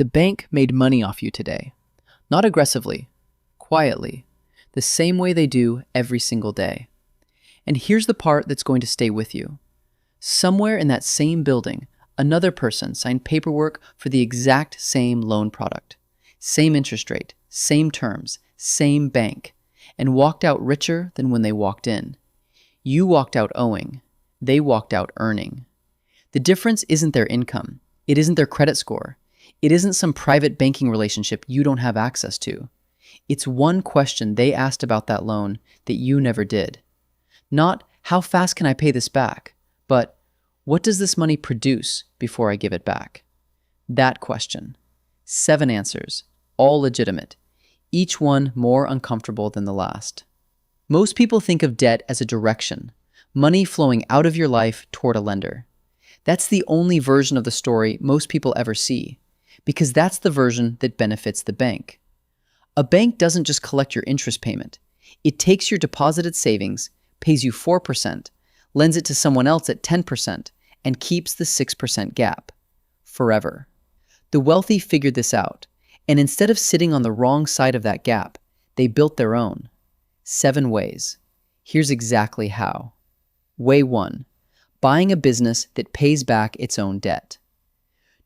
The bank made money off you today. Not aggressively, quietly, the same way they do every single day. And here's the part that's going to stay with you. Somewhere in that same building, another person signed paperwork for the exact same loan product. Same interest rate, same terms, same bank, and walked out richer than when they walked in. You walked out owing. They walked out earning. The difference isn't their income. It isn't their credit score. It isn't some private banking relationship you don't have access to. It's one question they asked about that loan that you never did. Not, how fast can I pay this back? But, what does this money produce before I give it back? That question. 7 answers, all legitimate, each one more uncomfortable than the last. Most people think of debt as a direction, money flowing out of your life toward a lender. That's the only version of the story most people ever see, because that's the version that benefits the bank. A bank doesn't just collect your interest payment. It takes your deposited savings, pays you 4%, lends it to someone else at 10%, and keeps the 6% gap. Forever. The wealthy figured this out, and instead of sitting on the wrong side of that gap, they built their own. 7 ways. Here's exactly how. Way 1. Buying a business that pays back its own debt.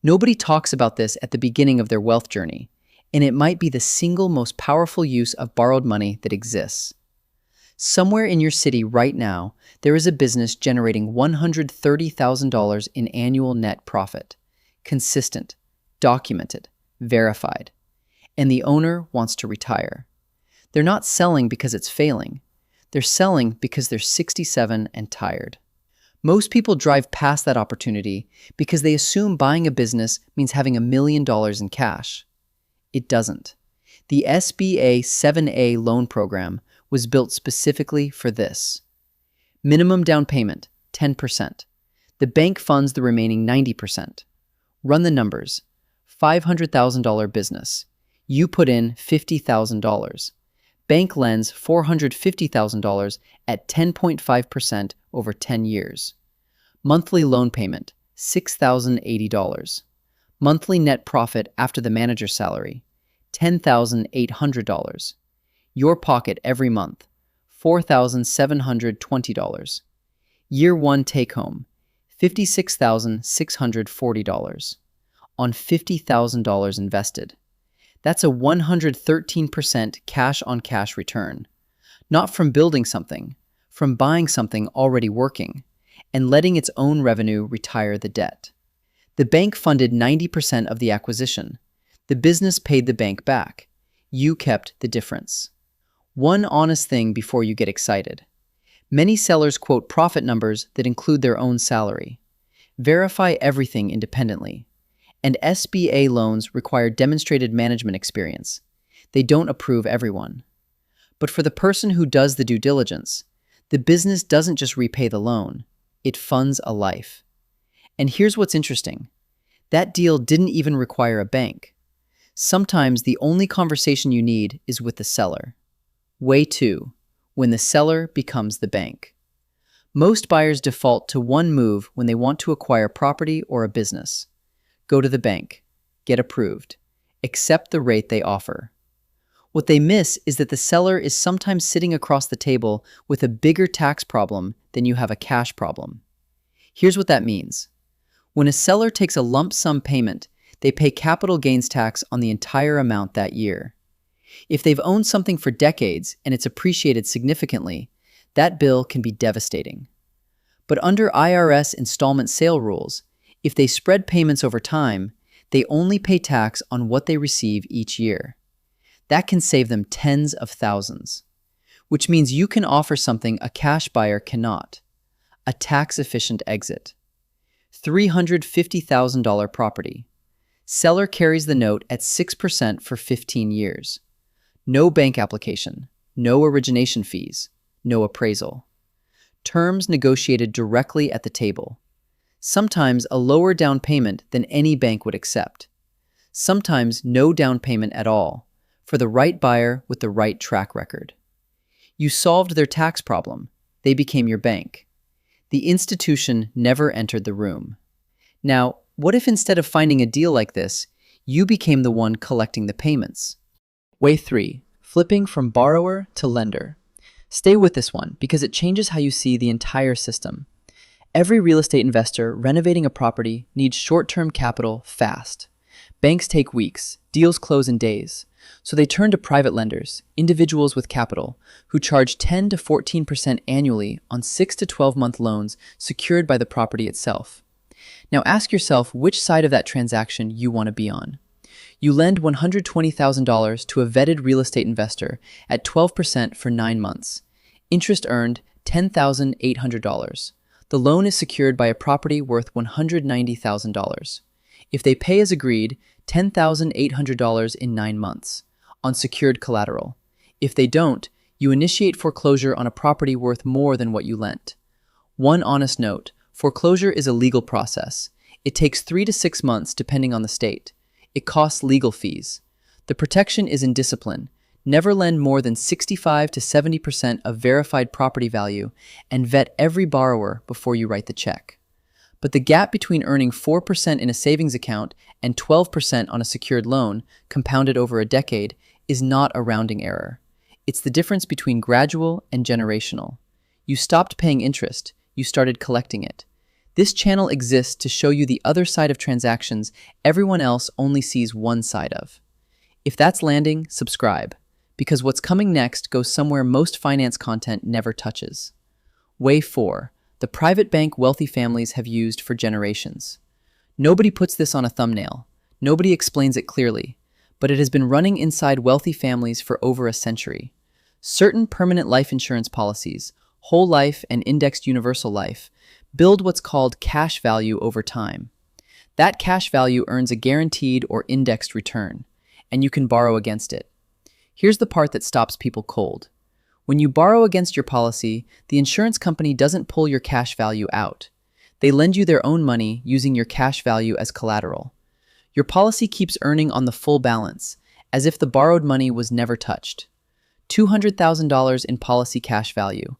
Nobody talks about this at the beginning of their wealth journey, and it might be the single most powerful use of borrowed money that exists. Somewhere in your city right now, there is a business generating $130,000 in annual net profit. Consistent, documented, verified. And the owner wants to retire. They're not selling because it's failing. They're selling because they're 67 and tired. Most people drive past that opportunity because they assume buying a business means having $1 million in cash. It doesn't. The SBA 7A loan program was built specifically for this. Minimum down payment, 10%. The bank funds the remaining 90%. Run the numbers. $500,000 business. You put in $50,000. Bank lends $450,000 at 10.5% over 10 years. Monthly loan payment, $6,080. Monthly net profit after the manager's salary, $10,800. Your pocket every month, $4,720. Year 1 take home, $56,640 on $50,000 invested. That's a 113% cash-on-cash return. Not from building something, from buying something already working, and letting its own revenue retire the debt. The bank funded 90% of the acquisition. The business paid the bank back. You kept the difference. One honest thing before you get excited. Many sellers quote profit numbers that include their own salary. Verify everything independently. And SBA loans require demonstrated management experience. They don't approve everyone. But for the person who does the due diligence, the business doesn't just repay the loan, it funds a life. And here's what's interesting. That deal didn't even require a bank. Sometimes the only conversation you need is with the seller. Way 2. When the seller becomes the bank. Most buyers default to one move when they want to acquire property or a business. Go to the bank, get approved, accept the rate they offer. What they miss is that the seller is sometimes sitting across the table with a bigger tax problem than you have a cash problem. Here's what that means. When a seller takes a lump sum payment, they pay capital gains tax on the entire amount that year. If they've owned something for decades and it's appreciated significantly, that bill can be devastating. But under IRS installment sale rules, if they spread payments over time, they only pay tax on what they receive each year. That can save them tens of thousands, which means you can offer something a cash buyer cannot, a tax-efficient exit. $350,000 property. Seller carries the note at 6% for 15 years. No bank application, no origination fees, no appraisal. Terms negotiated directly at the table. Sometimes a lower down payment than any bank would accept. Sometimes no down payment at all, for the right buyer with the right track record. You solved their tax problem. They became your bank. The institution never entered the room. Now, what if instead of finding a deal like this, You became the one collecting the payments. Way 3. Flipping from borrower to lender. Stay with this one because it changes how you see the entire system. Every real estate investor renovating a property needs short-term capital fast. Banks take weeks, deals close in days. So they turn to private lenders, individuals with capital, who charge 10 to 14% annually on 6 to 12-month loans secured by the property itself. Now ask yourself which side of that transaction you want to be on. You lend $120,000 to a vetted real estate investor at 12% for 9 months. Interest earned $10,800. The loan is secured by a property worth $190,000. If they pay as agreed, $10,800 in 9 months on secured collateral. If they don't, you initiate foreclosure on a property worth more than what you lent. One honest note, foreclosure is a legal process. It takes 3 to 6 months depending on the state. It costs legal fees. The protection is in discipline. Never lend more than 65 to 70% of verified property value and vet every borrower before you write the check. But the gap between earning 4% in a savings account and 12% on a secured loan, compounded over a decade, is not a rounding error. It's the difference between gradual and generational. You stopped paying interest, you started collecting it. This channel exists to show you the other side of transactions everyone else only sees one side of. If that's landing, subscribe, because what's coming next goes somewhere most finance content never touches. Way 4. The private bank wealthy families have used for generations. Nobody puts this on a thumbnail. Nobody explains it clearly, but it has been running inside wealthy families for over a century. Certain permanent life insurance policies, whole life and indexed universal life, build what's called cash value over time. That cash value earns a guaranteed or indexed return, and you can borrow against it. Here's the part that stops people cold. When you borrow against your policy, the insurance company doesn't pull your cash value out. They lend you their own money using your cash value as collateral. Your policy keeps earning on the full balance, as if the borrowed money was never touched. $200,000 in policy cash value.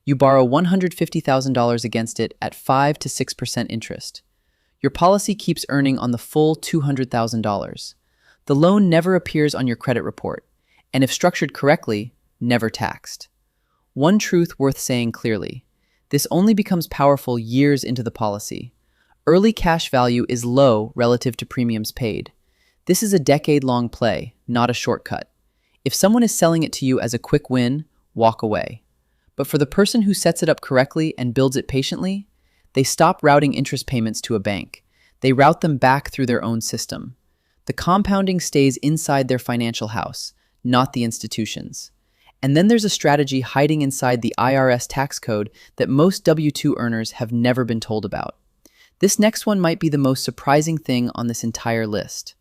You borrow $150,000 against it at 5 to 6% interest. Your policy keeps earning on the full $200,000. The loan never appears on your credit report, and if structured correctly, never taxed. One truth worth saying clearly. This only becomes powerful years into the policy. Early cash value is low relative to premiums paid. This is a decade-long play, not a shortcut. If someone is selling it to you as a quick win, walk away. But for the person who sets it up correctly and builds it patiently, they stop routing interest payments to a bank. They route them back through their own system. The compounding stays inside their financial house, not the institutions. And then there's a strategy hiding inside the IRS tax code that most W-2 earners have never been told about. This next one might be the most surprising thing on this entire list.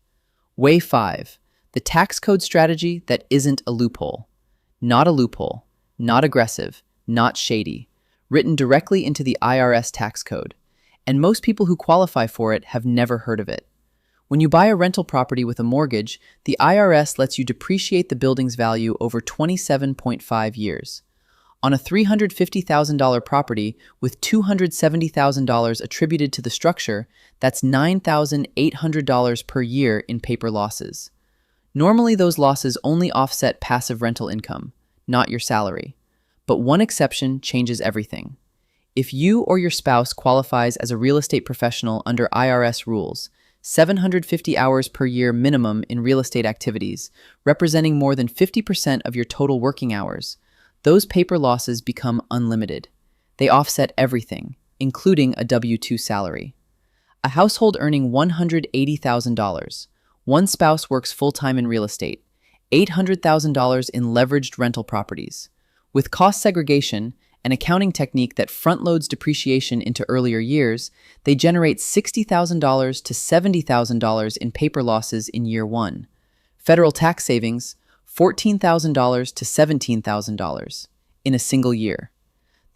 Way 5. The tax code strategy that isn't a loophole. Not a loophole, not aggressive, not shady. Written directly into the IRS tax code. And most people who qualify for it have never heard of it. When you buy a rental property with a mortgage, the IRS lets you depreciate the building's value over 27.5 years. On a $350,000 property with $270,000 attributed to the structure, that's $9,800 per year in paper losses. Normally, those losses only offset passive rental income, not your salary. But one exception changes everything. If you or your spouse qualifies as a real estate professional under IRS rules, 750 hours per year minimum in real estate activities, representing more than 50% of your total working hours, those paper losses become unlimited. They offset everything, including a W-2 salary. A household earning $180,000. One spouse works full-time in real estate. $800,000 in leveraged rental properties. With cost segregation, an accounting technique that front-loads depreciation into earlier years, they generate $60,000 to $70,000 in paper losses in year 1. Federal tax savings, $14,000 to $17,000 in a single year.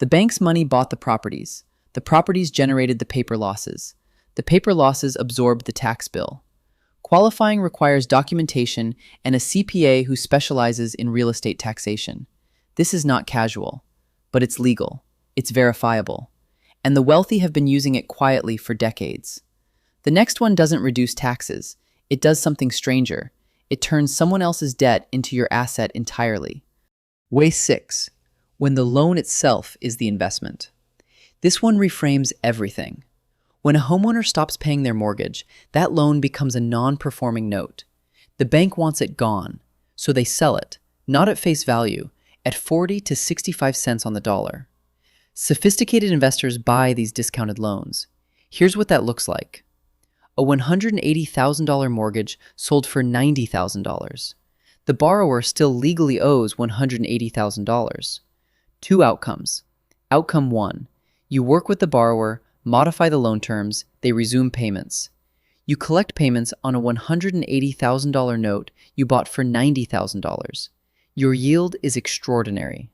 The bank's money bought the properties. The properties generated the paper losses. The paper losses absorbed the tax bill. Qualifying requires documentation and a CPA who specializes in real estate taxation. This is not casual, but it's legal, it's verifiable, and the wealthy have been using it quietly for decades. The next one doesn't reduce taxes, It does something stranger. It turns someone else's debt into your asset entirely. Way 6. When the loan itself is the investment. This one reframes everything. When a homeowner stops paying their mortgage, that loan becomes a non-performing note. The bank wants it gone, so they sell it, not at face value, at 40 to 65 cents on the dollar. Sophisticated investors buy these discounted loans. Here's what that looks like. A $180,000 mortgage sold for $90,000. The borrower still legally owes $180,000. Two outcomes. Outcome 1. You work with the borrower, modify the loan terms, they resume payments. You collect payments on a $180,000 note you bought for $90,000. Your yield is extraordinary.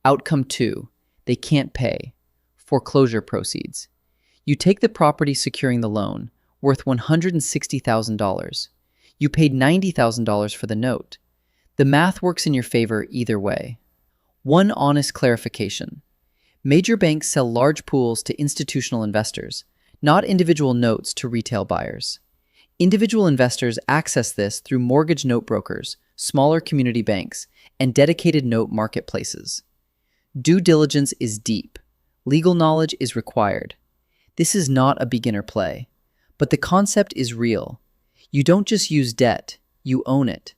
Outcome 2. They can't pay. Foreclosure proceeds. You take the property securing the loan, worth $160,000. You paid $90,000 for the note. The math works in your favor either way. One honest clarification. Major banks sell large pools to institutional investors, not individual notes to retail buyers. Individual investors access this through mortgage note brokers, smaller community banks, and dedicated note marketplaces. Due diligence is deep. Legal knowledge is required. This is not a beginner play, but the concept is real. You don't just use debt, you own it.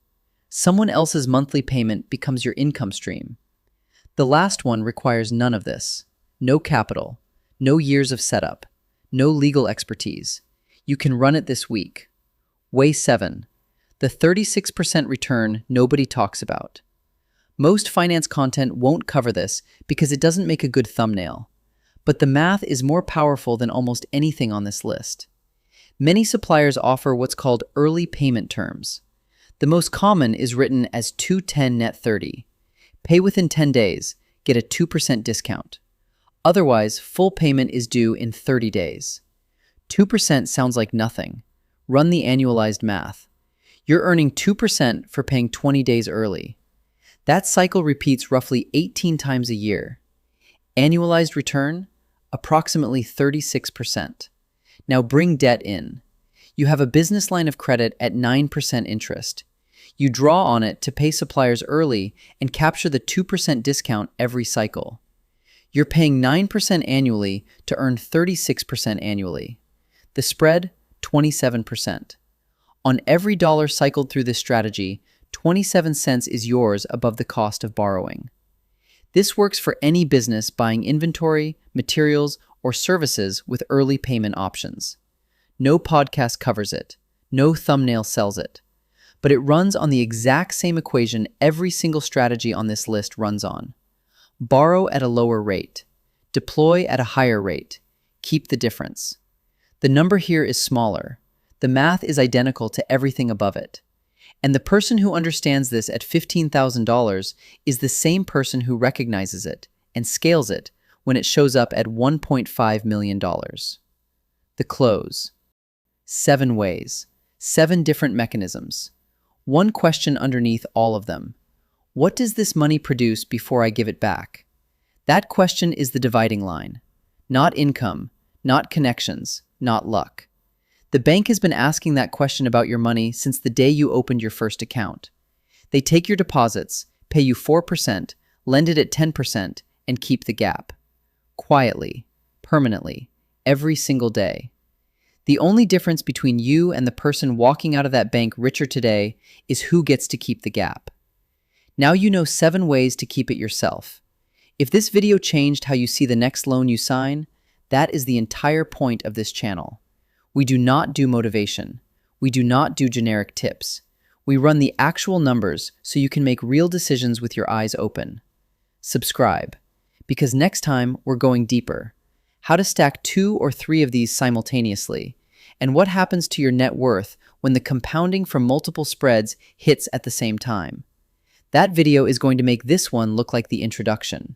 Someone else's monthly payment becomes your income stream. The last one requires none of this. No capital, no years of setup, no legal expertise. You can run it this week. Way 7. The 36% return nobody talks about. Most finance content won't cover this because it doesn't make a good thumbnail. But the math is more powerful than almost anything on this list. Many suppliers offer what's called early payment terms. The most common is written as 210 net 30. Pay within 10 days, get a 2% discount. Otherwise, full payment is due in 30 days. 2% sounds like nothing. Run the annualized math. You're earning 2% for paying 20 days early. That cycle repeats roughly 18 times a year. Annualized return? Approximately 36%. Now bring debt in. You have a business line of credit at 9% interest. You draw on it to pay suppliers early and capture the 2% discount every cycle. You're paying 9% annually to earn 36% annually. The spread, 27%. On every dollar cycled through this strategy, 27 cents is yours above the cost of borrowing. This works for any business buying inventory, materials, or services with early payment options. No podcast covers it. No thumbnail sells it. But it runs on the exact same equation every single strategy on this list runs on. Borrow at a lower rate. Deploy at a higher rate. Keep the difference. The number here is smaller. The math is identical to everything above it. And the person who understands this at $15,000 is the same person who recognizes it and scales it when it shows up at $1.5 million. The close. 7 ways. 7 different mechanisms. One question underneath all of them. What does this money produce before I give it back? That question is the dividing line. Not income, not connections, not luck. The bank has been asking that question about your money since the day you opened your first account. They take your deposits, pay you 4%, lend it at 10%, and keep the gap. Quietly, permanently, every single day. The only difference between you and the person walking out of that bank richer today is who gets to keep the gap. Now you know 7 ways to keep it yourself. If this video changed how you see the next loan you sign, that is the entire point of this channel. We do not do motivation. We do not do generic tips. We run the actual numbers so you can make real decisions with your eyes open. Subscribe, because next time we're going deeper. How to stack 2 or 3 of these simultaneously, and what happens to your net worth when the compounding from multiple spreads hits at the same time. That video is going to make this one look like the introduction.